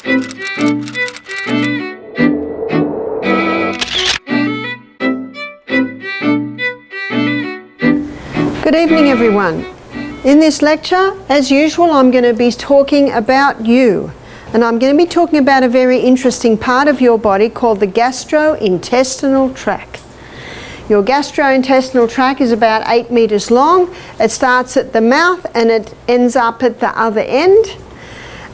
Good evening, everyone. In this lecture, as usual, I'm going to be talking about you. And I'm going to be talking about a very interesting part of your body called the gastrointestinal tract. Your gastrointestinal tract is about 8 meters long. It starts at the mouth and it ends up at the other end.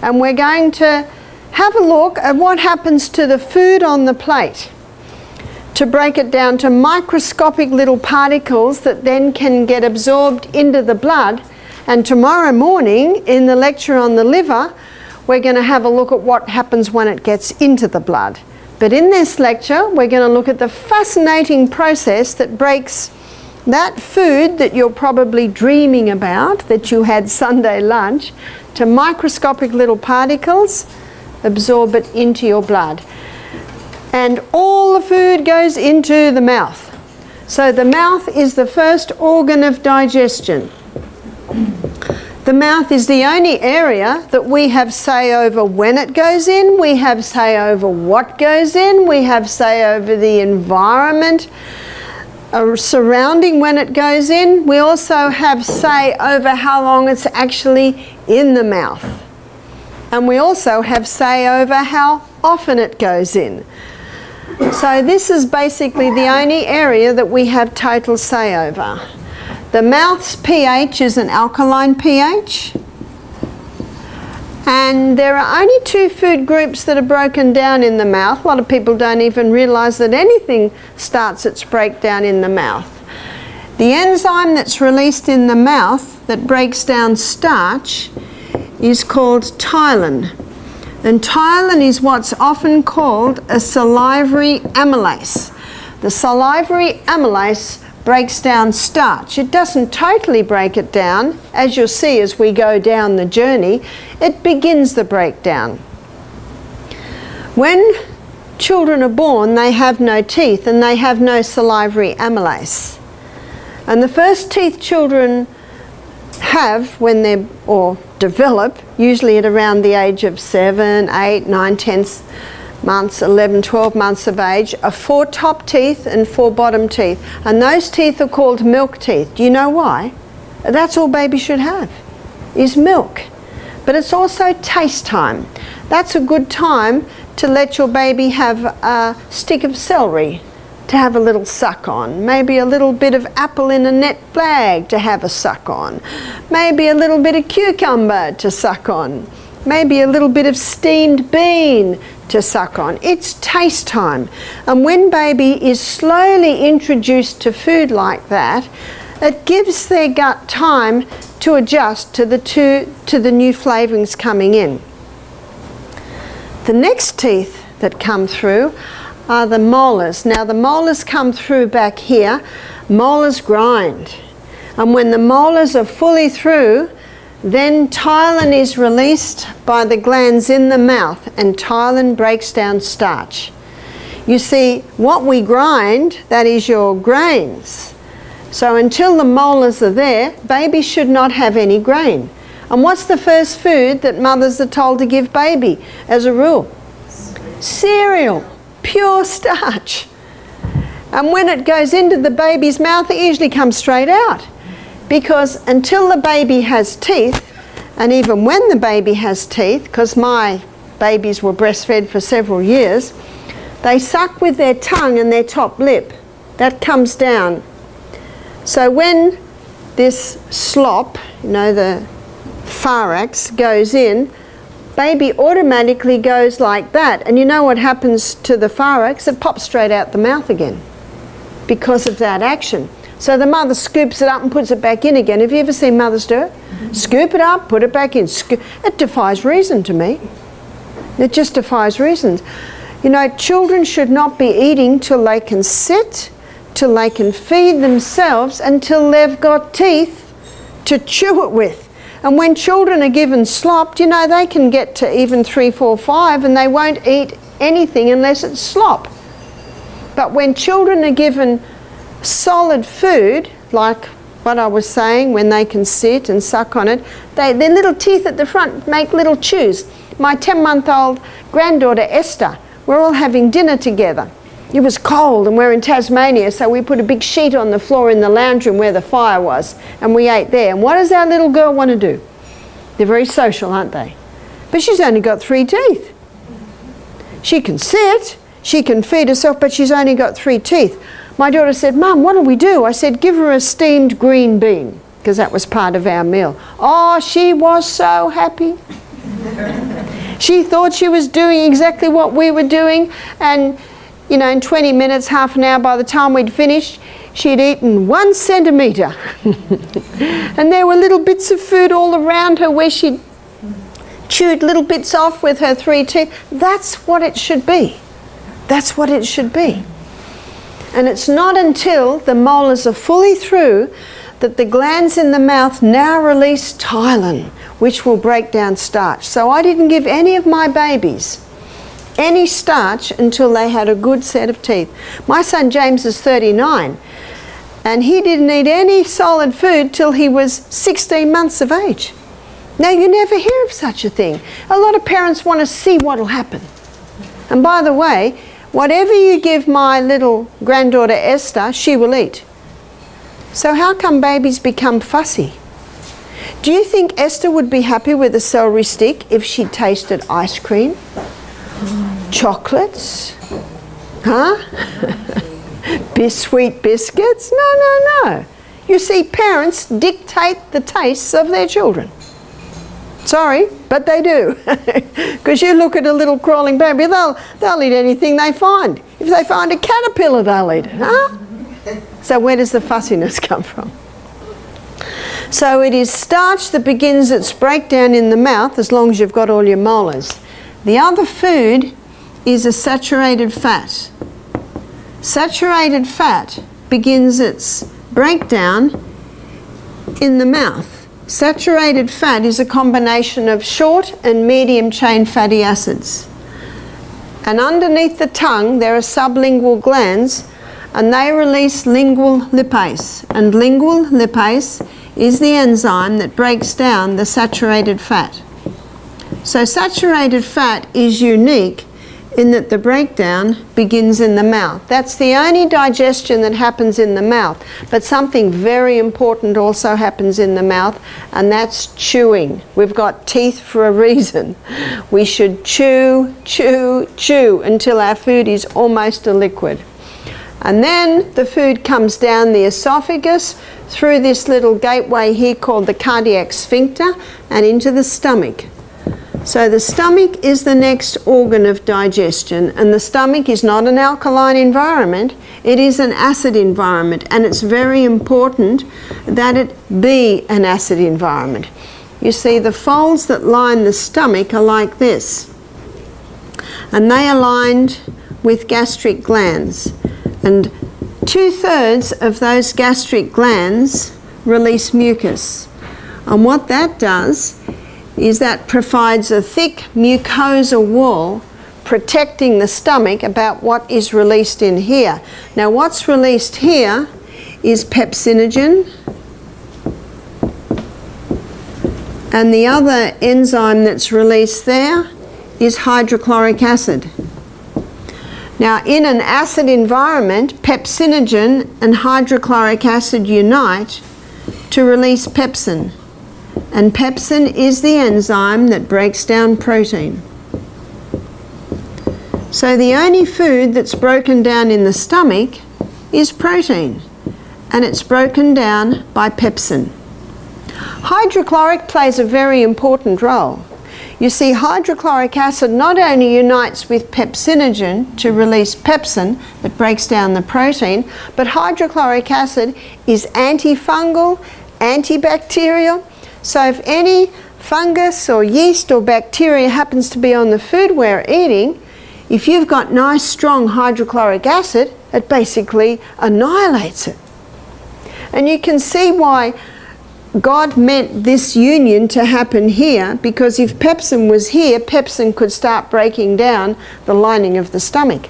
And we're going to have a look at what happens to the food on the plate, to break it down to microscopic little particles that then can get absorbed into the blood. And tomorrow morning in the lecture on the liver, we're going to have a look at what happens when it gets into the blood. But in this lecture, we're going to look at the fascinating process that breaks that food that you're probably dreaming about, that you had Sunday lunch, to microscopic little particles, absorb it into your blood. And all the food goes into the mouth. So the mouth is the first organ of digestion. The mouth is the only area that we have say over when it goes in, we have say over what goes in, we have say over the environment surrounding when it goes in. We also have say over how long it's actually in the mouth. And we also have say over how often it goes in. So this is basically the only area that we have total say over. The mouth's pH is an alkaline pH, and there are only 2 food groups that are broken down in the mouth. A lot of people don't even realize that anything starts its breakdown in the mouth. The enzyme that's released in the mouth that breaks down starch is called ptyalin. And ptyalin is what's often called a salivary amylase. The salivary amylase breaks down starch. It doesn't totally break it down. As you'll see as we go down the journey, it begins the breakdown. When children are born, they have no teeth and they have no salivary amylase. And the first teeth children have when they're, or develop, usually at around the age of 7, 8, 9, 10 months, 11, 12 months of age, are 4 top teeth and 4 bottom teeth. And those teeth are called milk teeth. Do you know why? That's all baby should have, is milk. But it's also taste time. That's a good time to let your baby have a stick of celery to have a little suck on. Maybe a little bit of apple in a net bag to have a suck on. Maybe a little bit of cucumber to suck on. Maybe a little bit of steamed bean to suck on. It's taste time. And when baby is slowly introduced to food like that, it gives their gut time to adjust to the new flavourings coming in. The next teeth that come through are the molars. Now the molars come through back here. Molars grind. And when the molars are fully through, then ptyalin is released by the glands in the mouth, and ptyalin breaks down starch. You see, what we grind, that is your grains. So until the molars are there, baby should not have any grain. And what's the first food that mothers are told to give baby as a rule? Cereal, pure starch. And when it goes into the baby's mouth, it usually comes straight out. Because until the baby has teeth, and even when the baby has teeth, because my babies were breastfed for several years, they suck with their tongue and their top lip. That comes down. So when this slop, you know, the pharynx goes in, baby automatically goes like that. And you know what happens to the pharynx? It pops straight out the mouth again because of that action. So the mother scoops it up and puts it back in again. Have you ever seen mothers do it? Scoop it up, put it back in. It defies reason to me. It just defies reason. You know, children should not be eating till they can sit, till they can feed themselves, until they've got teeth to chew it with. And when children are given slop, you know, they can get to even 3, 4, 5 and they won't eat anything unless it's slop. But when children are given solid food, like what I was saying, when they can sit and suck on it, their little teeth at the front make little chews. My 10-month-old granddaughter Esther. We're all having dinner together. It was cold and we're in Tasmania, so we put a big sheet on the floor in the lounge room where the fire was, and we ate there. And what does our little girl want to do? They're very social, aren't they? But she's only got 3 teeth. She can sit, she can feed herself, but she's only got 3 teeth. My daughter said, "Mum, what'll we do?" I said, "Give her a steamed green bean," because that was part of our meal. Oh, she was so happy. She thought she was doing exactly what we were doing, and you know, in 20 minutes, half an hour, by the time we'd finished, she'd eaten 1 centimetre. And there were little bits of food all around her where she'd chewed little bits off with her 3 teeth. That's what it should be. That's what it should be. And it's not until the molars are fully through that the glands in the mouth now release ptyalin, which will break down starch. So I didn't give any of my babies any starch until they had a good set of teeth. My son James is 39, and he didn't eat any solid food till he was 16 months of age. Now, you never hear of such a thing. A lot of parents want to see what will happen. And by the way, whatever you give my little granddaughter Esther, she will eat. So how come babies become fussy? Do you think Esther would be happy with a celery stick if she tasted ice cream? Chocolates? Huh? Sweet biscuits? No. You see, parents dictate the tastes of their children. Sorry, but they do. Because you look at a little crawling baby, they'll eat anything they find. If they find a caterpillar, they'll eat it, huh? So where does the fussiness come from? So it is starch that begins its breakdown in the mouth, as long as you've got all your molars. The other food is a saturated fat. Saturated fat begins its breakdown in the mouth. Saturated fat is a combination of short and medium chain fatty acids. And underneath the tongue there are sublingual glands, and they release lingual lipase. And lingual lipase is the enzyme that breaks down the saturated fat. So saturated fat is unique in that the breakdown begins in the mouth. That's the only digestion that happens in the mouth. But something very important also happens in the mouth, and that's chewing. We've got teeth for a reason. We should chew until our food is almost a liquid. And then the food comes down the esophagus through this little gateway here called the cardiac sphincter and into the stomach. So the stomach is the next organ of digestion, and the stomach is not an alkaline environment, it is an acid environment, and it's very important that it be an acid environment. You see, the folds that line the stomach are like this, and they are lined with gastric glands, and 2/3 of those gastric glands release mucus. And what that does is that provides a thick mucosa wall protecting the stomach about what is released in here. Now what's released here is pepsinogen, and the other enzyme that's released there is hydrochloric acid. Now in an acid environment, pepsinogen and hydrochloric acid unite to release pepsin. And pepsin is the enzyme that breaks down protein. So the only food that's broken down in the stomach is protein, and it's broken down by pepsin. Hydrochloric plays a very important role. You see, hydrochloric acid not only unites with pepsinogen to release pepsin that breaks down the protein, but hydrochloric acid is antifungal, antibacterial. So if any fungus or yeast or bacteria happens to be on the food we're eating, if you've got nice strong hydrochloric acid, it basically annihilates it. And you can see why God meant this union to happen here, because if pepsin was here, pepsin could start breaking down the lining of the stomach.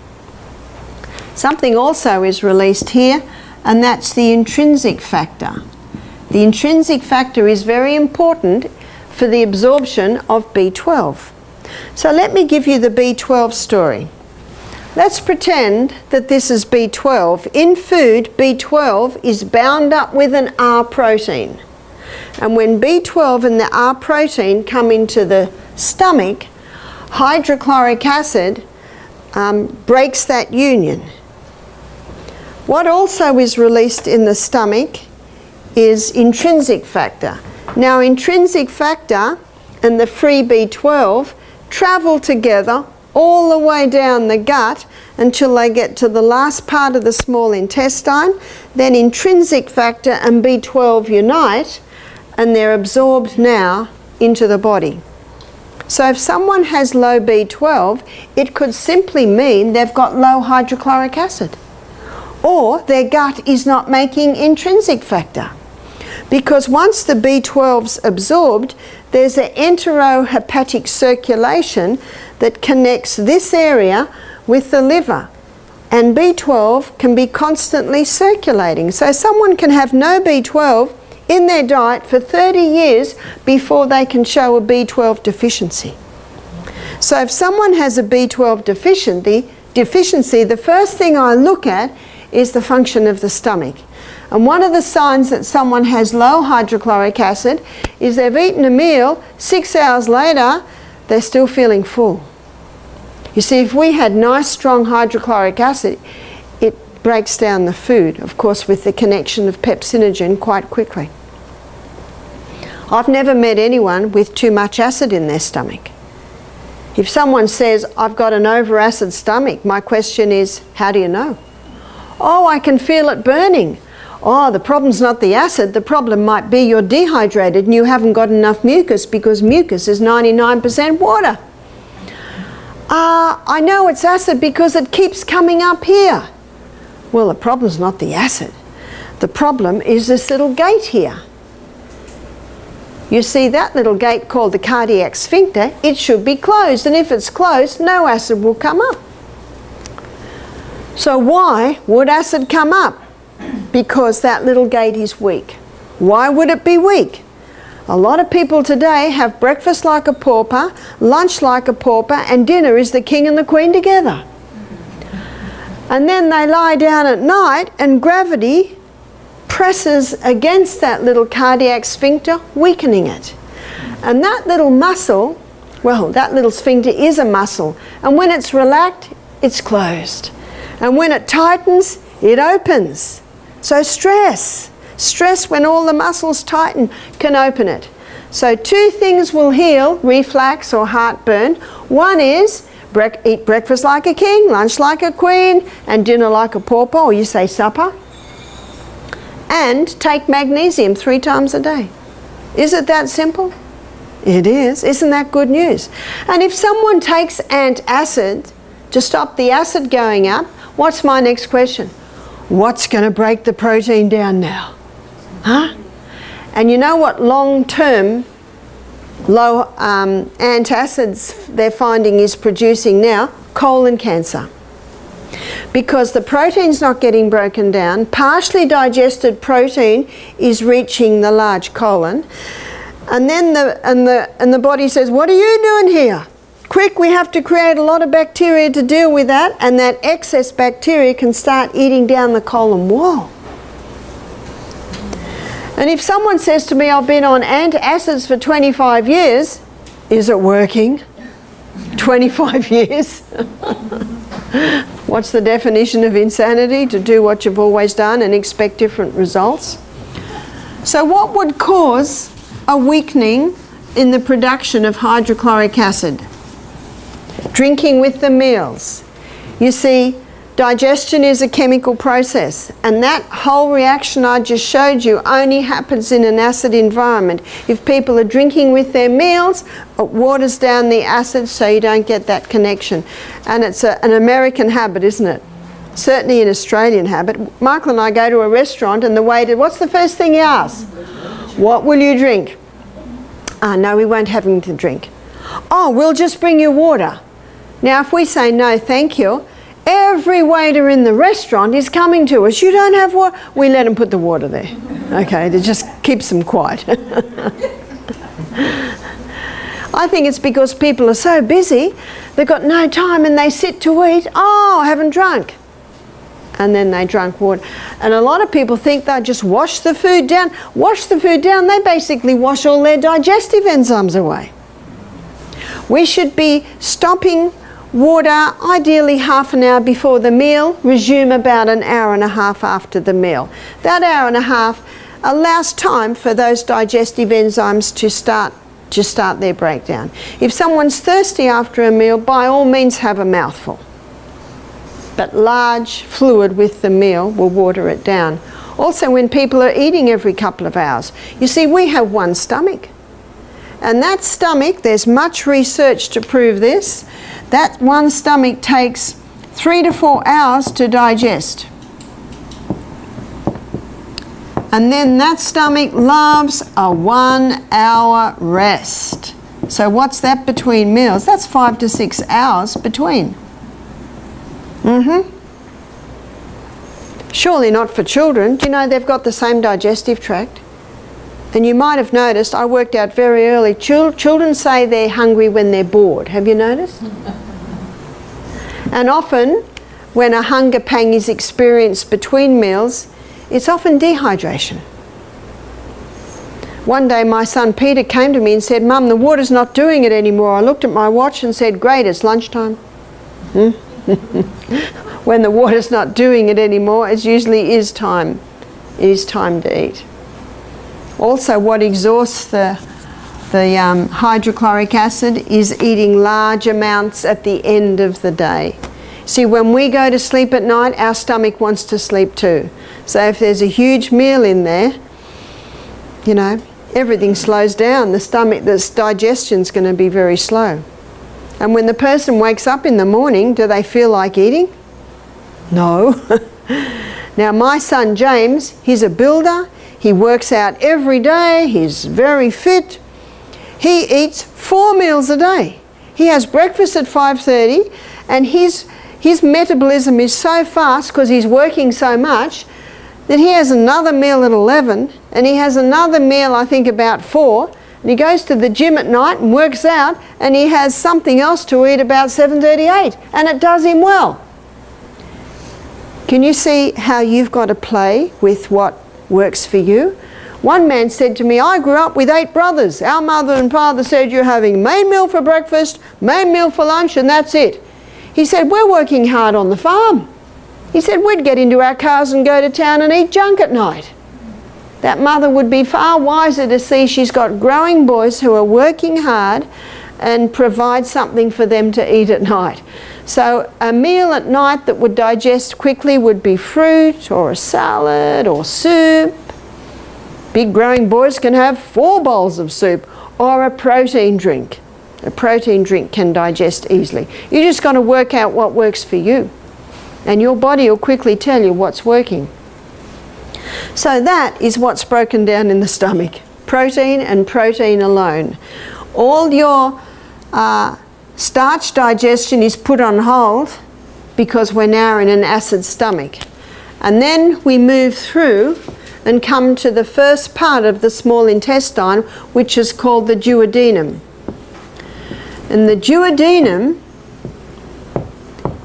Something also is released here, and that's the intrinsic factor. The intrinsic factor is very important for the absorption of B12. So let me give you the B12 story. Let's pretend that this is B12. In food, B12 is bound up with an R protein. And when B12 and the R protein come into the stomach, hydrochloric acid breaks that union. What also is released in the stomach is intrinsic factor. Now, intrinsic factor and the free B12 travel together all the way down the gut until they get to the last part of the small intestine. Then intrinsic factor and B12 unite, and they're absorbed now into the body. So if someone has low B12, it could simply mean they've got low hydrochloric acid, or their gut is not making intrinsic factor. Because once the B12's absorbed, there's an enterohepatic circulation that connects this area with the liver. And B12 can be constantly circulating. So someone can have no B12 in their diet for 30 years before they can show a B12 deficiency. So if someone has a B12 deficiency, the first thing I look at is the function of the stomach. And one of the signs that someone has low hydrochloric acid is they've eaten a meal, 6 hours later, they're still feeling full. You see, if we had nice strong hydrochloric acid, it breaks down the food, of course, with the connection of pepsinogen quite quickly. I've never met anyone with too much acid in their stomach. If someone says, I've got an over-acid stomach, my question is, how do you know? Oh, I can feel it burning. Oh, the problem's not the acid. The problem might be you're dehydrated and you haven't got enough mucus, because mucus is 99% water. I know it's acid because it keeps coming up here. Well, the problem's not the acid. The problem is this little gate here. You see that little gate called the cardiac sphincter? It should be closed, and if it's closed, no acid will come up. So why would acid come up? Because that little gate is weak. Why would it be weak? A lot of people today have breakfast like a pauper, lunch like a pauper, and dinner is the king and the queen together. And then they lie down at night and gravity presses against that little cardiac sphincter, weakening it. And that little muscle, well, that little sphincter is a muscle, and when it's relaxed, it's closed. And when it tightens, it opens. So stress when all the muscles tighten can open it. So two things will heal reflux or heartburn. One is eat breakfast like a king, lunch like a queen, and dinner like a pauper, or you say supper. And take magnesium 3 times a day. Is it that simple? It is. Isn't that good news? And if someone takes antacid to stop the acid going up, what's my next question? What's going to break the protein down now? Huh? And you know what long-term low antacids they're finding is producing now? Colon cancer. Because the protein's not getting broken down, partially digested protein is reaching the large colon, and then the body says, what are you doing here? Quick, we have to create a lot of bacteria to deal with that, and that excess bacteria can start eating down the colon wall. And if someone says to me, I've been on antacids for 25 years, is it working? 25 years? What's the definition of insanity? To do what you've always done and expect different results. So what would cause a weakening in the production of hydrochloric acid? Drinking with the meals. You see, digestion is a chemical process, and that whole reaction I just showed you only happens in an acid environment. If people are drinking with their meals, it waters down the acid so you don't get that connection. And it's an American habit, isn't it? Certainly an Australian habit. Michael and I go to a restaurant and the waiter, what's the first thing he asks? What will you drink? No, we won't have anything to drink. Oh, we'll just bring you water. Now if we say no thank you, every waiter in the restaurant is coming to us. You don't have water? We let them put the water there. Okay, that just keeps them quiet. I think it's because people are so busy, they've got no time and they sit to eat. Oh, I haven't drunk. And then they drunk water. And a lot of people think they just wash the food down. Wash the food down, they basically wash all their digestive enzymes away. We should be stopping water ideally half an hour before the meal, resume about an hour and a half after the meal. That hour and a half allows time for those digestive enzymes to start their breakdown. If someone's thirsty after a meal, by all means have a mouthful. But large fluid with the meal will water it down. Also, when people are eating every couple of hours, you see, we have one stomach. And that stomach, there's much research to prove this, that one stomach takes 3 to 4 hours to digest. And then that stomach loves a 1 hour rest. So what's that between meals? That's 5 to 6 hours between. Surely not for children. Do you know they've got the same digestive tract? And you might have noticed, I worked out very early, children say they're hungry when they're bored. Have you noticed? And often, when a hunger pang is experienced between meals, it's often dehydration. One day my son Peter came to me and said, "Mum, the water's not doing it anymore." I looked at my watch and said, "Great, it's lunchtime." When the water's not doing it anymore, it usually is time. It is time to eat. Also, what exhausts the hydrochloric acid is eating large amounts at the end of the day. See, when we go to sleep at night, our stomach wants to sleep too. So if there's a huge meal in there, you know, everything slows down. The stomach's digestion's going to be very slow. And when the person wakes up in the morning, do they feel like eating? No. Now, my son James, he's a builder. He works out every day. He's very fit. He eats 4 meals a day. He has breakfast at 5:30, and his metabolism is so fast because he's working so much that he has another meal at 11, and he has another meal, I think, about 4, and he goes to the gym at night and works out, and he has something else to eat about 7:38, and it does him well. Can you see how you've got to play with what works for you? One man said to me, "I grew up with 8 brothers. Our mother and father said you're having main meal for breakfast, main meal for lunch, and that's it." He said, "We're working hard on the farm." He said, "We'd get into our cars and go to town and eat junk at night." That mother would be far wiser to see she's got growing boys who are working hard and provide something for them to eat at night. So a meal at night that would digest quickly would be fruit or a salad or soup. Big growing boys can have 4 bowls of soup, or a protein drink. A protein drink can digest easily. You just got to work out what works for you, and your body will quickly tell you what's working. So that is what's broken down in the stomach. Protein and protein alone. All your starch digestion is put on hold because we're now in an acid stomach. And then we move through and come to the first part of the small intestine, which is called the duodenum. And the duodenum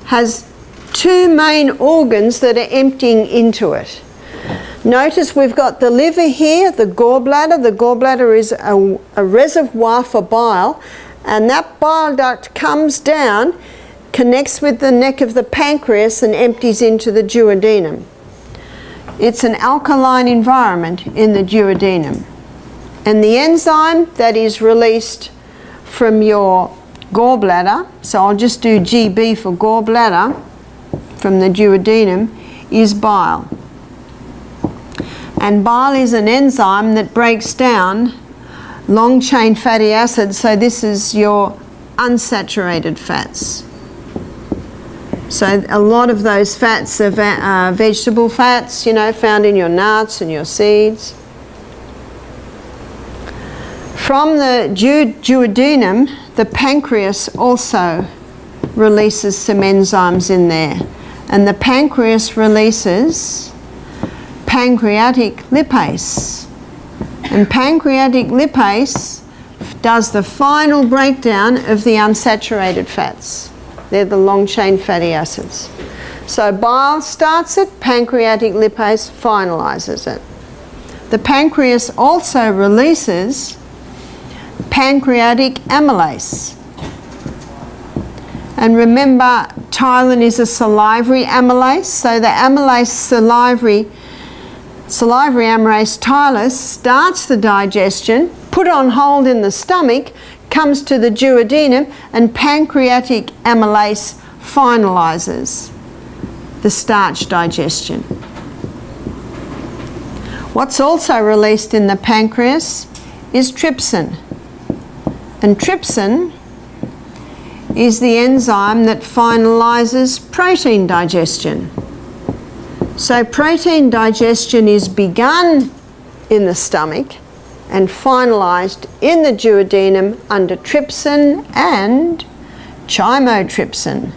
has 2 main organs that are emptying into it. Notice we've got the liver here, the gallbladder. The gallbladder is a reservoir for bile, and that bile duct comes down, connects with the neck of the pancreas, and empties into the duodenum. It's an alkaline environment in the duodenum. And the enzyme that is released from your gallbladder, so I'll just do GB for gallbladder, from the duodenum, is bile. And bile is an enzyme that breaks down long-chain fatty acids, so this is your unsaturated fats. So a lot of those fats are vegetable fats, you know, found in your nuts and your seeds. From the duodenum, the pancreas also releases some enzymes in there. And the pancreas releases pancreatic lipase. And pancreatic lipase does the final breakdown of the unsaturated fats. They're the long-chain fatty acids. So bile starts it, pancreatic lipase finalises it. The pancreas also releases pancreatic amylase. And remember, ptyalin is a salivary amylase, so the amylase salivary amylase ptyalase starts the digestion, put on hold in the stomach, comes to the duodenum, and pancreatic amylase finalises the starch digestion. What's also released in the pancreas is trypsin. And trypsin is the enzyme that finalises protein digestion. So protein digestion is begun in the stomach and finalised in the duodenum under trypsin and chymotrypsin.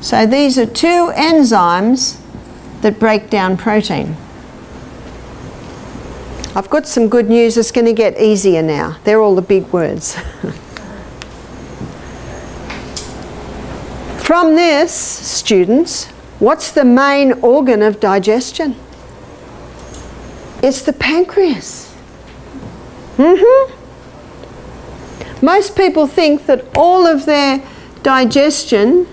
So these are two enzymes that break down protein. I've got some good news. It's going to get easier now. They're all the big words. From this, students, what's the main organ of digestion? It's the pancreas. Most people think that all of their digestion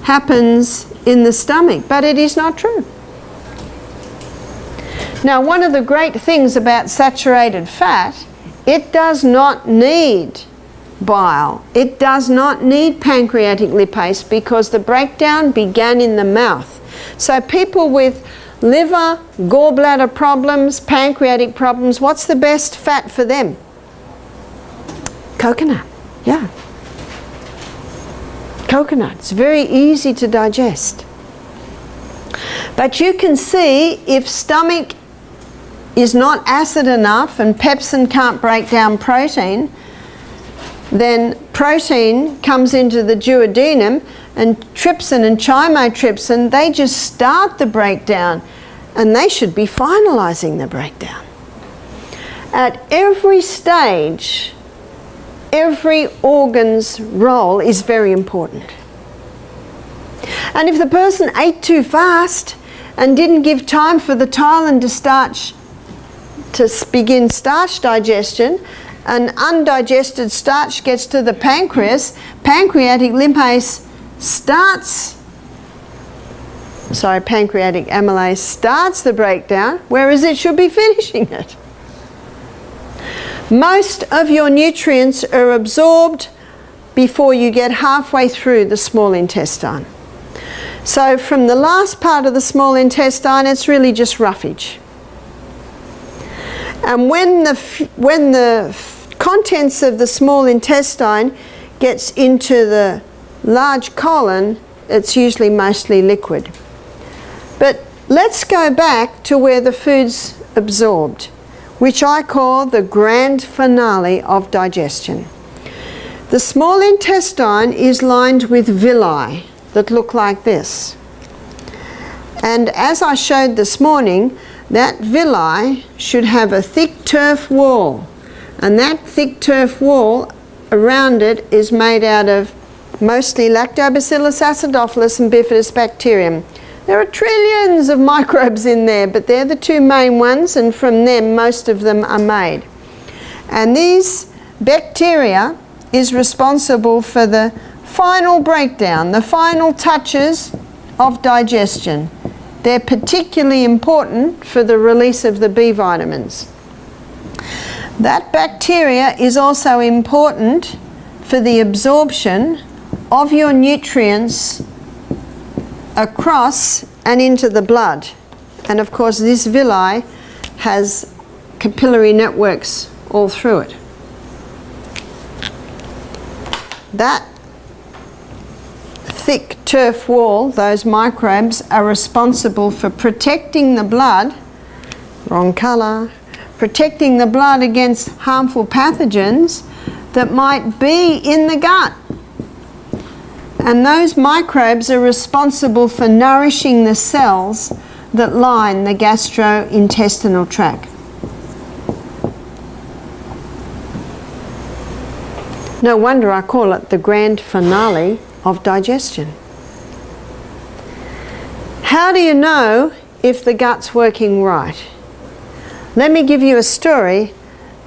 happens in the stomach, but it is not true. Now, one of the great things about saturated fat, it does not need bile. It does not need pancreatic lipase because the breakdown began in the mouth. So people with liver, gallbladder problems, pancreatic problems, what's the best fat for them? Coconut, yeah. Coconut, it's very easy to digest. But you can see if stomach is not acid enough and pepsin can't break down protein, then protein comes into the duodenum and trypsin and chymotrypsin, they just start the breakdown and they should be finalising the breakdown. At every stage, every organ's role is very important. And if the person ate too fast and didn't give time for the ptyalin to begin starch digestion, and undigested starch gets to the pancreas, pancreatic amylase starts the breakdown, whereas it should be finishing it. Most of your nutrients are absorbed before you get halfway through the small intestine. So from the last part of the small intestine, it's really just roughage. And when the contents of the small intestine gets into the large colon, it's usually mostly liquid. But let's go back to where the food's absorbed, which I call the grand finale of digestion. The small intestine is lined with villi that look like this. And as I showed this morning, that villi should have a thick turf wall. And that thick turf wall around it is made out of mostly Lactobacillus acidophilus and Bifidobacterium. There are trillions of microbes in there, but they're the two main ones, and from them most of them are made. And these bacteria is responsible for the final breakdown, the final touches of digestion. They're particularly important for the release of the B vitamins. That bacteria is also important for the absorption of your nutrients across and into the blood. And of course this villi has capillary networks all through it. That thick turf wall, those microbes, are responsible for protecting the blood, wrong colour, protecting the blood against harmful pathogens that might be in the gut. And those microbes are responsible for nourishing the cells that line the gastrointestinal tract. No wonder I call it the grand finale of digestion. How do you know if the gut's working right? Let me give you a story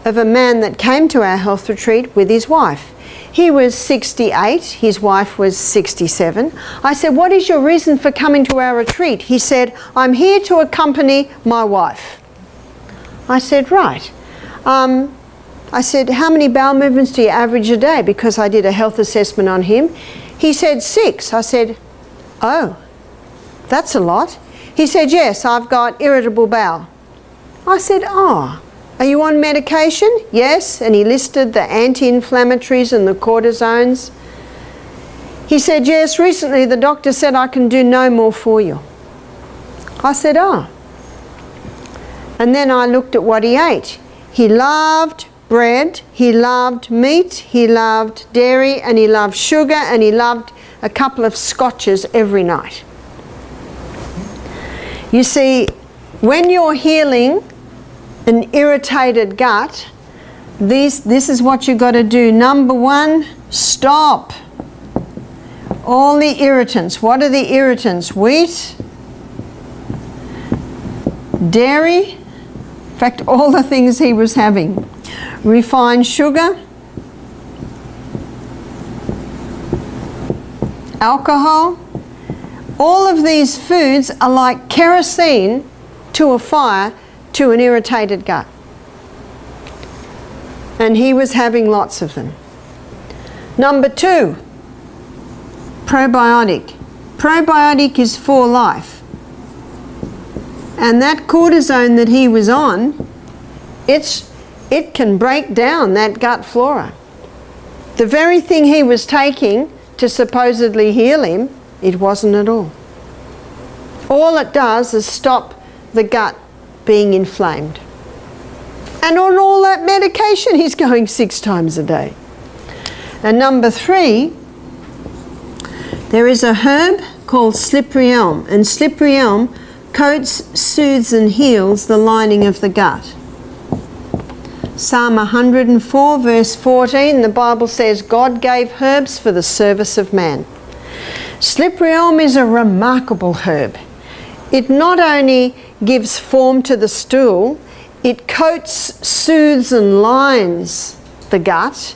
of a man that came to our health retreat with his wife. He was 68, his wife was 67. I said, what is your reason for coming to our retreat? He said, I'm here to accompany my wife. I said, right. I said, how many bowel movements do you average a day? Because I did a health assessment on him. He said 6. I said, oh, that's a lot. He said, yes, I've got irritable bowel. I said, oh, are you on medication? Yes. And he listed the anti-inflammatories and the cortisones. He said, yes, recently the doctor said I can do no more for you. I said, oh. And then I looked at what he ate. He loved bread, he loved meat, he loved dairy, and he loved sugar, and he loved a couple of scotches every night. You see, when you're healing an irritated gut, this is what you've got to do. Number 1, stop all the irritants. What are the irritants? Wheat, dairy, in fact, all the things he was having. Refined sugar, alcohol. All of these foods are like kerosene to a fire to an irritated gut. And he was having lots of them. Number 2, probiotic. Probiotic is for life. And that cortisone that he was on, it can break down that gut flora. The very thing he was taking to supposedly heal him, it wasn't at all. All it does is stop the gut being inflamed. And on all that medication, he's going 6 times a day. And number 3, there is a herb called slippery elm. And slippery elm coats, soothes and heals the lining of the gut. Psalm 104 verse 14, the Bible says, God gave herbs for the service of man. Slippery elm is a remarkable herb. It not only gives form to the stool, it coats, soothes and lines the gut,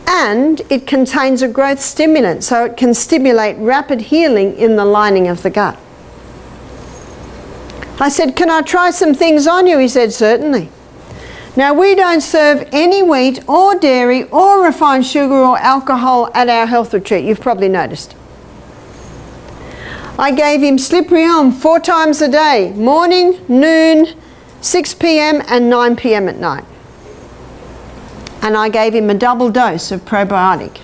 and it contains a growth stimulant, so it can stimulate rapid healing in the lining of the gut. I said, can I try some things on you? He said, certainly. Now, we don't serve any wheat or dairy or refined sugar or alcohol at our health retreat. You've probably noticed. I gave him slippery elm 4 times a day, morning, noon, 6 p.m. and 9 p.m. at night. And I gave him a double dose of probiotic.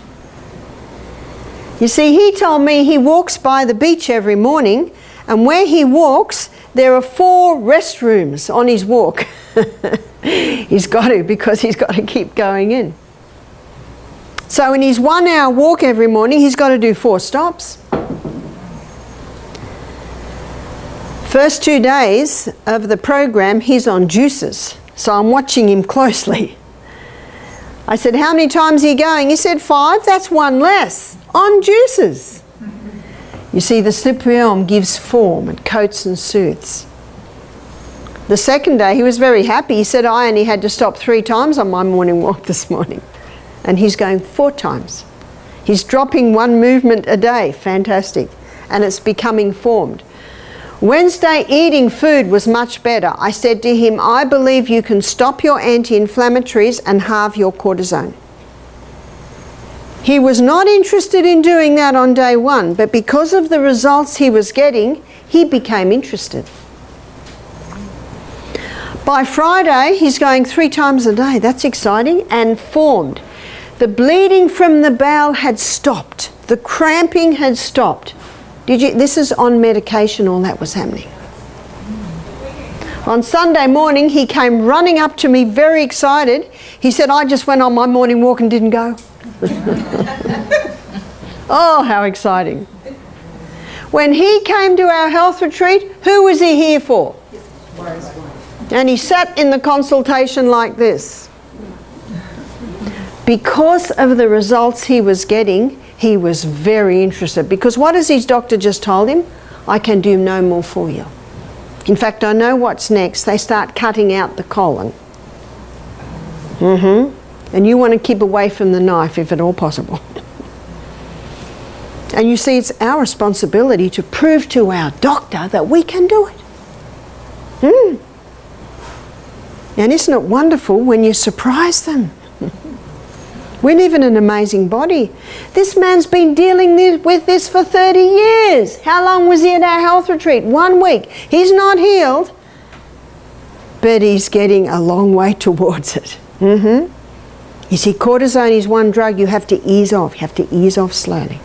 You see, he told me he walks by the beach every morning, and where he walks, there are 4 restrooms on his walk. He's got to, because he's got to keep going in. So in his 1-hour walk every morning, he's got to do 4 stops. First 2 days of the program, he's on juices. So I'm watching him closely. I said, how many times are you going? He said, 5. That's 1 less. On juices. You see, the slippery elm gives form, it coats and soothes. The second day, he was very happy. He said, I only had to stop 3 times on my morning walk this morning. And he's going 4 times. He's dropping 1 movement a day. Fantastic. And it's becoming formed. Wednesday, eating food was much better. I said to him, I believe you can stop your anti-inflammatories and halve your cortisone. He was not interested in doing that on day 1, but because of the results he was getting, he became interested. By Friday, he's going 3 times a day. That's exciting, and formed. The bleeding from the bowel had stopped. The cramping had stopped. This is on medication, all that was happening. On Sunday morning, he came running up to me very excited. He said, I just went on my morning walk and didn't go. Oh, how exciting. When he came to our health retreat, who was he here for? And he sat in the consultation like this. Because of the results he was getting, he was very interested. Because what has his doctor just told him? I can do no more for you. In fact, I know what's next. They start cutting out the colon. And you want to keep away from the knife if at all possible. And you see, it's our responsibility to prove to our doctor that we can do it. And isn't it wonderful when you surprise them? We live in an amazing body. This man's been dealing with this for 30 years. How long was he at our health retreat? 1 week. He's not healed, but he's getting a long way towards it. You see, cortisone is one drug you have to ease off. You have to ease off slowly.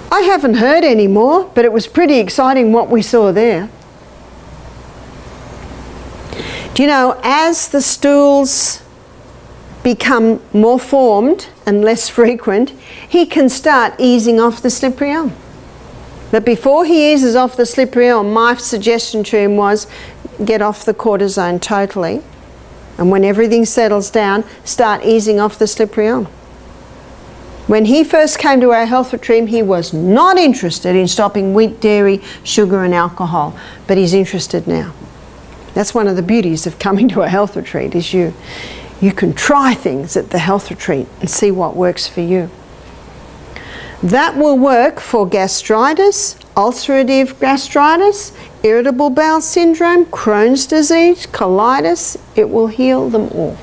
I haven't heard any more, but it was pretty exciting what we saw there. Do you know, as the stools become more formed and less frequent, he can start easing off the slippery elm. But before he eases off the slippery elm, my suggestion to him was get off the cortisone totally, and when everything settles down, start easing off the slippery elm. When he first came to our health retreat, he was not interested in stopping wheat, dairy, sugar and alcohol, but he's interested now. That's one of the beauties of coming to a health retreat, is you can try things at the health retreat and see what works for you. That will work for gastritis, ulcerative gastritis, irritable bowel syndrome, Crohn's disease, colitis. It will heal them all.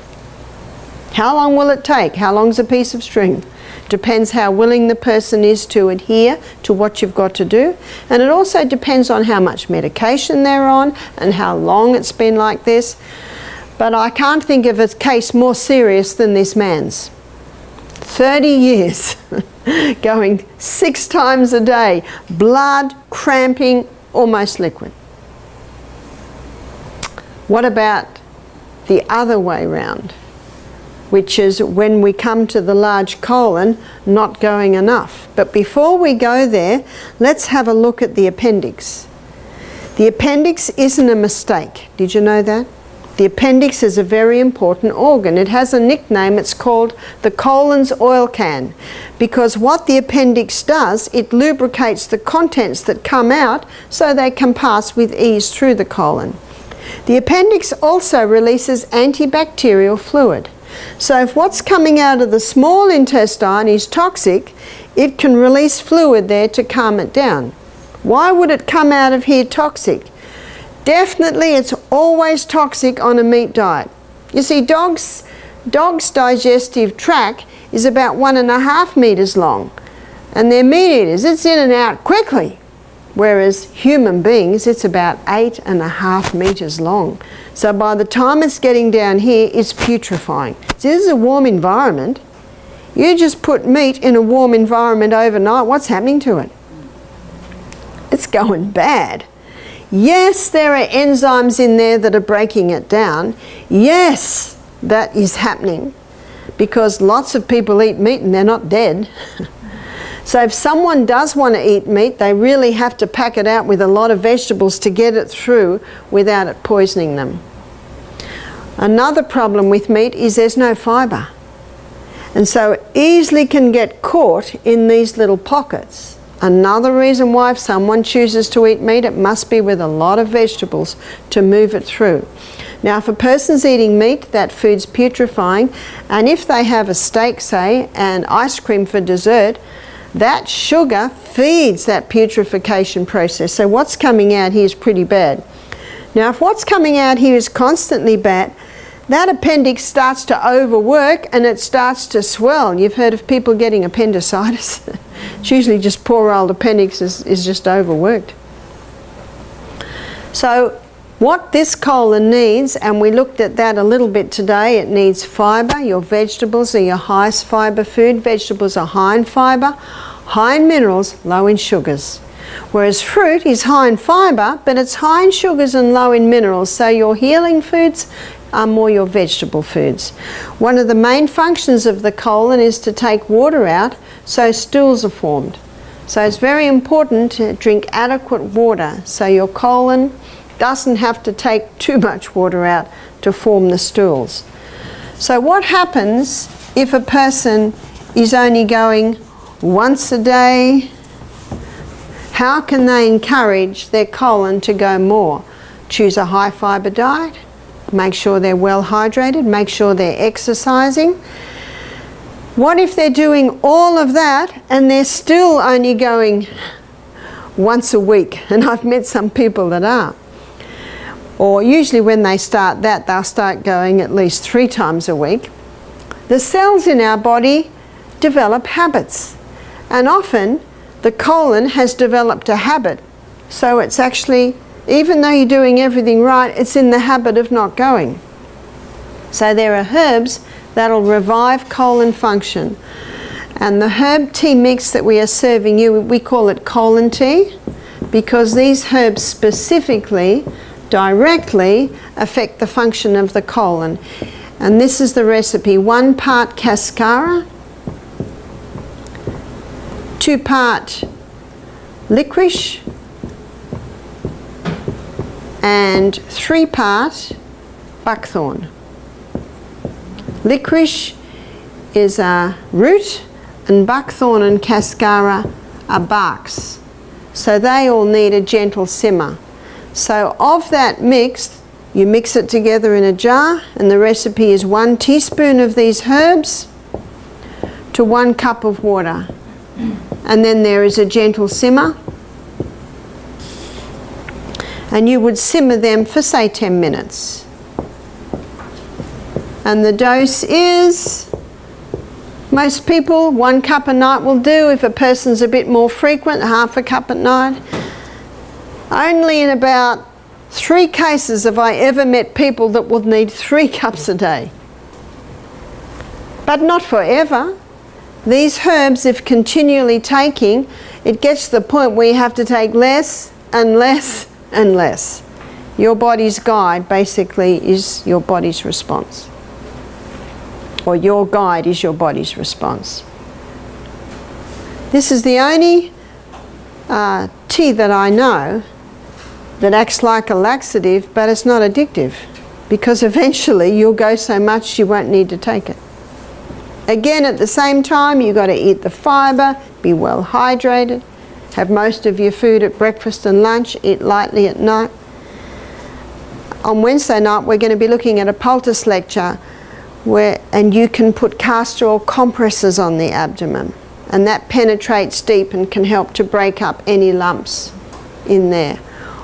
How long will it take? How long's a piece of string? Depends how willing the person is to adhere to what you've got to do. And it also depends on how much medication they're on and how long it's been like this. But I can't think of a case more serious than this man's. 30 years, going 6 times a day, blood, cramping, almost liquid. What about the other way round, which is when we come to the large colon, not going enough? But before we go there, let's have a look at the appendix. The appendix isn't a mistake. Did you know that? The appendix is a very important organ. It has a nickname. It's called the colon's oil can, because what the appendix does, it lubricates the contents that come out so they can pass with ease through the colon. The appendix also releases antibacterial fluid. So if what's coming out of the small intestine is toxic, it can release fluid there to calm it down. Why would it come out of here toxic? Definitely it's always toxic on a meat diet. You see, dogs' digestive tract is about 1.5 meters long, and they're meat eaters. It's in and out quickly, whereas human beings, it's about 8.5 meters long. So by the time it's getting down here, it's putrefying. So this is a warm environment. You just put meat in a warm environment overnight, what's happening to it? It's going bad. Yes, there are enzymes in there that are breaking it down. Yes, that is happening, because lots of people eat meat and they're not dead. So if someone does want to eat meat, they really have to pack it out with a lot of vegetables to get it through without it poisoning them. Another problem with meat is there's no fibre, and so it easily can get caught in these little pockets. Another reason why if someone chooses to eat meat, it must be with a lot of vegetables to move it through. Now, if a person's eating meat, that food's putrefying, and if they have a steak, say, and ice cream for dessert, that sugar feeds that putrefaction process. So what's coming out here is pretty bad. Now, if what's coming out here is constantly bad, that appendix starts to overwork and it starts to swell. You've heard of people getting appendicitis. It's usually just poor old appendix is just overworked. So what this colon needs, and we looked at that a little bit today, it needs fibre. Your vegetables are your highest fibre food. Vegetables are high in fibre, high in minerals, low in sugars. Whereas fruit is high in fibre, but it's high in sugars and low in minerals. So your healing foods are more your vegetable foods. One of the main functions of the colon is to take water out, so stools are formed. So it's very important to drink adequate water so your colon doesn't have to take too much water out to form the stools. So what happens if a person is only going once a day, how can they encourage their colon to go more? Choose a high fibre diet, make sure they're well hydrated, make sure they're exercising. What if they're doing all of that and they're still only going once a week? And I've met some people that are. Or usually when they start that, they'll start going at least 3 times a week. The cells in our body develop habits, and often the colon has developed a habit, so it's actually, even though you're doing everything right, it's in the habit of not going. So there are herbs that'll revive colon function, and the herb tea mix that we are serving you, we call it colon tea, because these herbs specifically directly affect the function of the colon. And this is the recipe: 1 part cascara, 2 part licorice, and 3 part buckthorn. Licorice is a root, and buckthorn and cascara are barks. So they all need a gentle simmer. So of that mix, you mix it together in a jar, and the recipe is 1 teaspoon of these herbs to 1 cup of water. And then there is a gentle simmer. And you would simmer them for, say, 10 minutes. And the dose is, most people, 1 cup a night will do. If a person's a bit more frequent, half a cup at night. Only in about 3 cases have I ever met people that would need 3 cups a day. But not forever. These herbs, if continually taking, it gets to the point where you have to take less and less and less. Your body's guide basically is your body's response. Or your guide is your body's response. This is the only tea that I know that acts like a laxative, but it's not addictive, because eventually you'll go so much you won't need to take it. Again, at the same time, you've got to eat the fibre, be well hydrated, have most of your food at breakfast and lunch, eat lightly at night. On Wednesday night, we're going to be looking at a poultice lecture and you can put castor oil compresses on the abdomen, and that penetrates deep and can help to break up any lumps in there.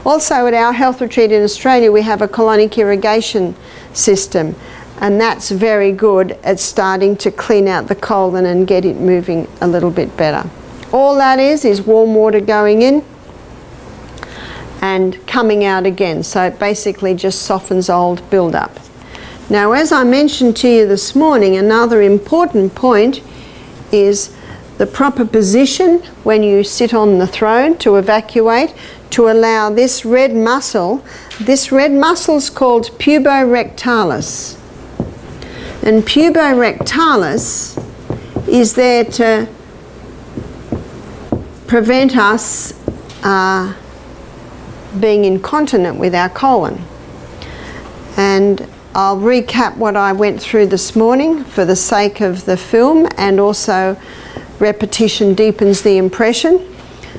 Also, at our health retreat in Australia, we have a colonic irrigation system, and that's very good at starting to clean out the colon and get it moving a little bit better. All that is warm water going in and coming out again, so it basically just softens old build-up. Now, as I mentioned to you this morning, another important point is the proper position when you sit on the throne to evacuate, to allow this red muscle is called puborectalis. And puborectalis is there to prevent us being incontinent with our colon. And I'll recap what I went through this morning for the sake of the film, and also repetition deepens the impression.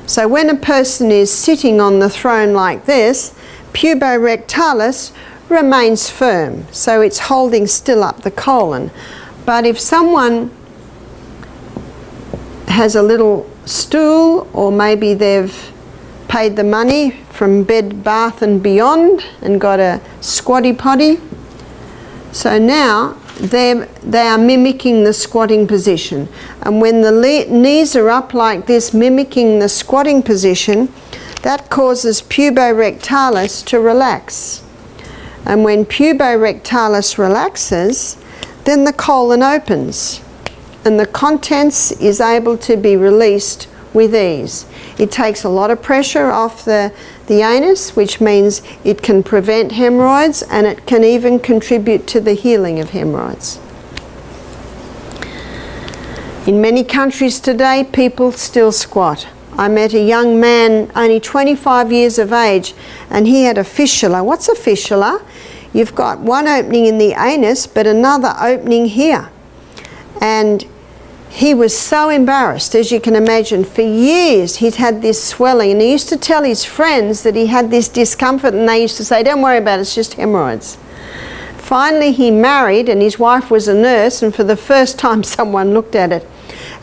So when a person is sitting on the throne like this, puborectalis remains firm, so it's holding still up the colon. But if someone has a little stool, or maybe they've paid the money from Bed Bath and Beyond and got a squatty potty, so now they are mimicking the squatting position. And when the knees are up like this, mimicking the squatting position, that causes puborectalis to relax. And when puborectalis relaxes, then the colon opens and the contents is able to be released with ease. It takes a lot of pressure off the anus, which means it can prevent hemorrhoids, and it can even contribute to the healing of hemorrhoids. In many countries today, people still squat. I met a young man, only 25 years of age, and he had a fistula. What's a fistula? You've got one opening in the anus, but another opening here. And he was so embarrassed, as you can imagine. For years he'd had this swelling, and he used to tell his friends that he had this discomfort, and they used to say, don't worry about it, it's just hemorrhoids. Finally he married, and his wife was a nurse, and for the first time someone looked at it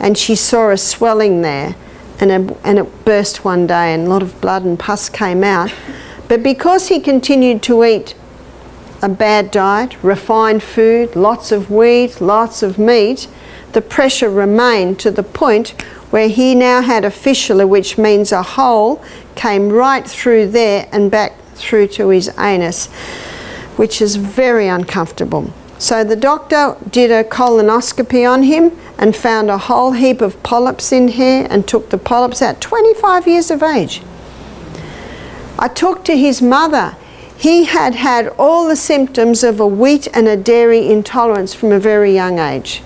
and she saw a swelling there, and it burst one day and a lot of blood and pus came out. But because he continued to eat a bad diet, refined food, lots of wheat, lots of meat, the pressure remained to the point where he now had a fistula, which means a hole came right through there and back through to his anus, which is very uncomfortable. So the doctor did a colonoscopy on him and found a whole heap of polyps in here and took the polyps out, 25 years of age. I talked to his mother. He had had all the symptoms of a wheat and a dairy intolerance from a very young age,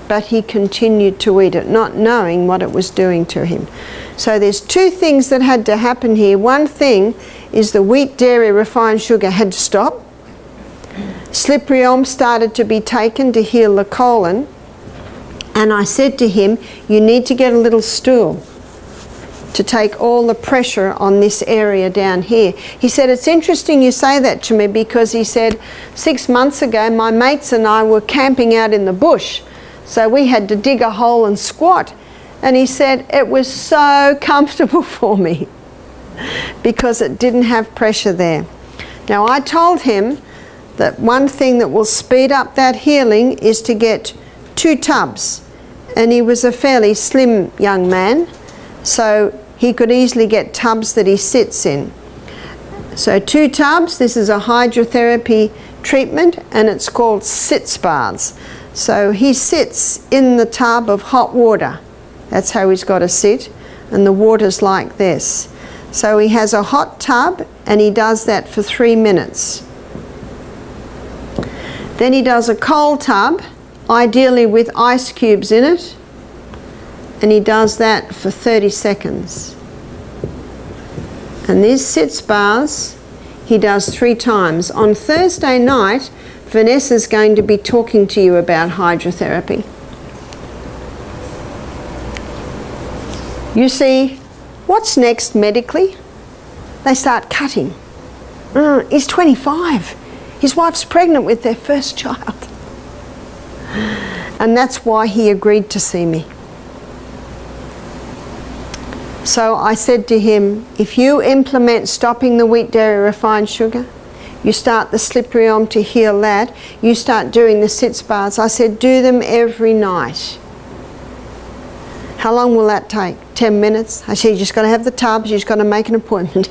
but he continued to eat it, not knowing what it was doing to him. So there's two things that had to happen here. One thing is the wheat, dairy, refined sugar had to stop. Slippery elm started to be taken to heal the colon, and I said to him, you need to get a little stool to take all the pressure on this area down here. He said, it's interesting you say that to me, because he said 6 months ago my mates and I were camping out in the bush, so we had to dig a hole and squat, and he said it was so comfortable for me because it didn't have pressure there. Now I told him that one thing that will speed up that healing is to get 2 tubs, and he was a fairly slim young man, so he could easily get tubs that he sits in. So 2 tubs, this is a hydrotherapy treatment, and it's called sitz baths. So he sits in the tub of hot water. That's how he's got to sit, and the water's like this. So he has a hot tub and he does that for 3 minutes. Then he does a cold tub, ideally with ice cubes in it, and he does that for 30 seconds. And these sitz baths he does 3 times. On Thursday night, Vanessa's going to be talking to you about hydrotherapy. You see, what's next medically? They start cutting. He's 25. His wife's pregnant with their first child. And that's why he agreed to see me. So I said to him, if you implement stopping the wheat, dairy, refined sugar, you start the slippery elm to heal that, you start doing the sitz baths. I said, do them every night. How long will that take? 10 minutes? I said, you just got to have the tubs, you just got to make an appointment.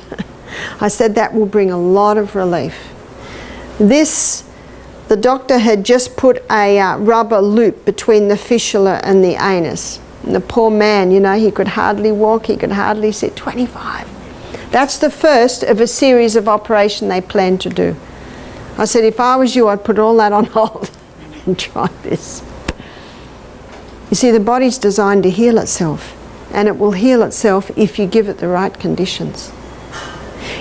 I said, that will bring a lot of relief. This, the doctor had just put a rubber loop between the fistula and the anus. And the poor man, you know, he could hardly walk, he could hardly sit. 25. That's the first of a series of operations they plan to do. I said, if I was you, I'd put all that on hold and try this. You see, the body's designed to heal itself, and it will heal itself if you give it the right conditions.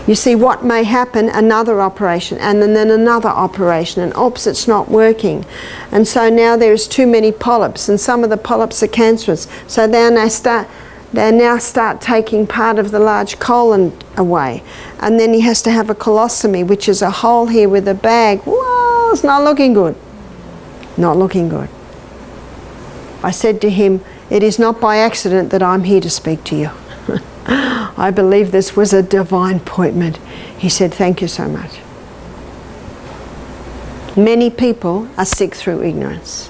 You see, what may happen, another operation, and then another operation, and oops, it's not working. And so now there's too many polyps, and some of the polyps are cancerous. So they now start taking part of the large colon away. And then he has to have a colostomy, which is a hole here with a bag. Whoa, it's not looking good. Not looking good. I said to him, it is not by accident that I'm here to speak to you. I believe this was a divine appointment. He said, thank you so much. Many people are sick through ignorance.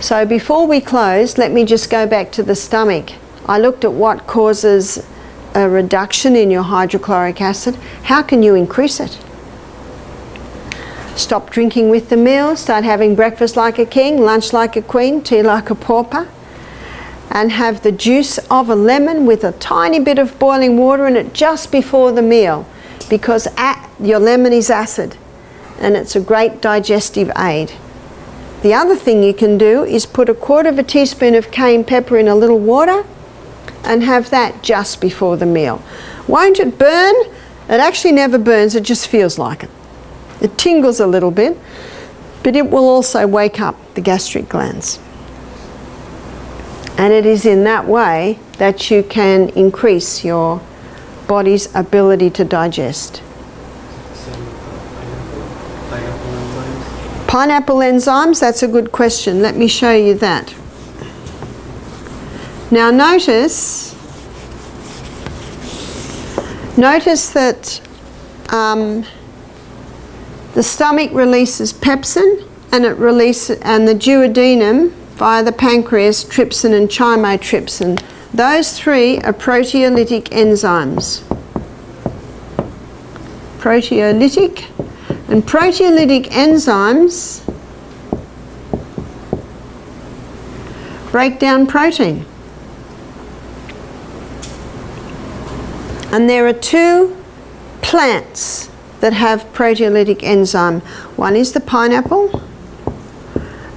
So before we close, let me just go back to the stomach. I looked at what causes a reduction in your hydrochloric acid. How can you increase it? Stop drinking with the meal, start having breakfast like a king, lunch like a queen, tea like a pauper, and have the juice of a lemon with a tiny bit of boiling water in it just before the meal, because your lemon is acid and it's a great digestive aid. The other thing you can do is put 1/4 teaspoon of cayenne pepper in a little water and have that just before the meal. Won't it burn? It actually never burns, it just feels like it. It tingles a little bit, but it will also wake up the gastric glands. And it is in that way that you can increase your body's ability to digest. Pineapple enzymes, that's a good question. Let me show you that. Now notice that the stomach releases pepsin, and the duodenum via the pancreas, trypsin and chymotrypsin. Those three are proteolytic enzymes. Proteolytic enzymes break down protein. And there are two plants that have proteolytic enzyme. One is the pineapple,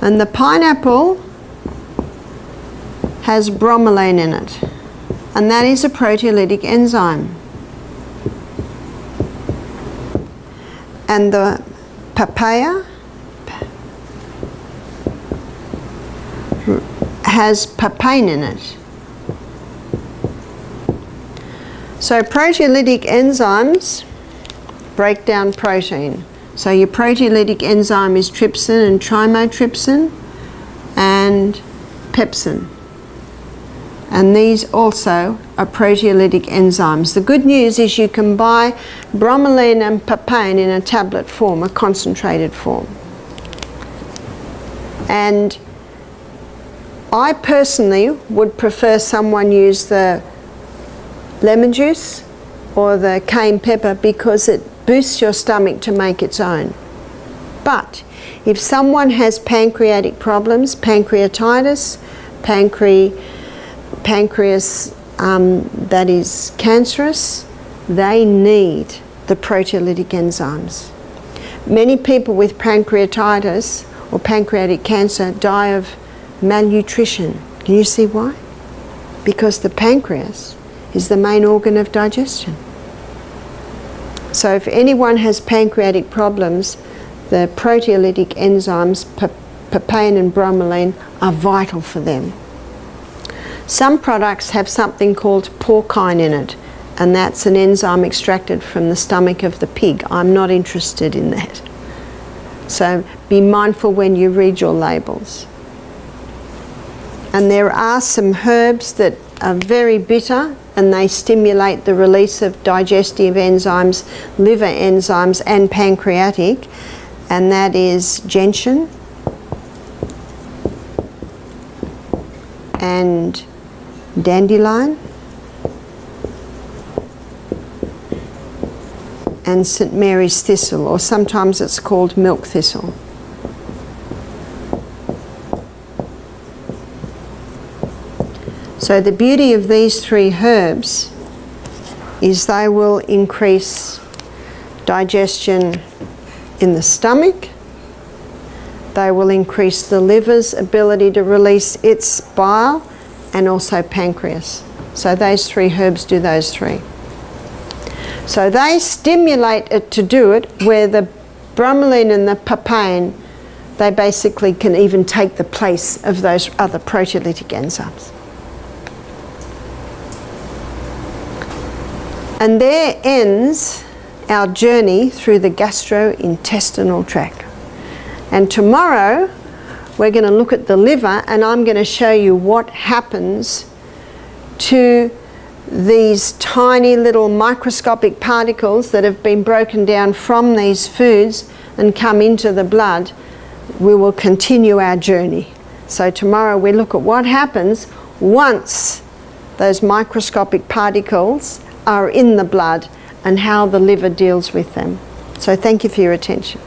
and the pineapple has bromelain in it, and that is a proteolytic enzyme. And the papaya has papain in it. So proteolytic enzymes break down protein. So your proteolytic enzyme is trypsin and chymotrypsin and pepsin. And these also are proteolytic enzymes. The good news is you can buy bromelain and papain in a tablet form, a concentrated form. And I personally would prefer someone use the lemon juice or the cayenne pepper because it boosts your stomach to make its own. But if someone has pancreatic problems, pancreatitis, pancreas that is cancerous, they need the proteolytic enzymes. Many people with pancreatitis or pancreatic cancer die of malnutrition. Can you see why? Because the pancreas is the main organ of digestion. So if anyone has pancreatic problems, the proteolytic enzymes, papain and bromelain, are vital for them. Some products have something called porcine in it, and that's an enzyme extracted from the stomach of the pig. I'm not interested in that. So be mindful when you read your labels. And there are some herbs that are very bitter, and they stimulate the release of digestive enzymes, liver enzymes and pancreatic, and that is gentian and dandelion and St. Mary's thistle, or sometimes it's called milk thistle. So the beauty of these three herbs is they will increase digestion in the stomach, they will increase the liver's ability to release its bile, and also pancreas. So those three herbs do those three. So they stimulate it to do it, where the bromelain and the papain, they basically can even take the place of those other proteolytic enzymes. And there ends our journey through the gastrointestinal tract. And tomorrow we're going to look at the liver, and I'm going to show you what happens to these tiny little microscopic particles that have been broken down from these foods and come into the blood. We will continue our journey. So tomorrow we look at what happens once those microscopic particles are in the blood and how the liver deals with them. So thank you for your attention.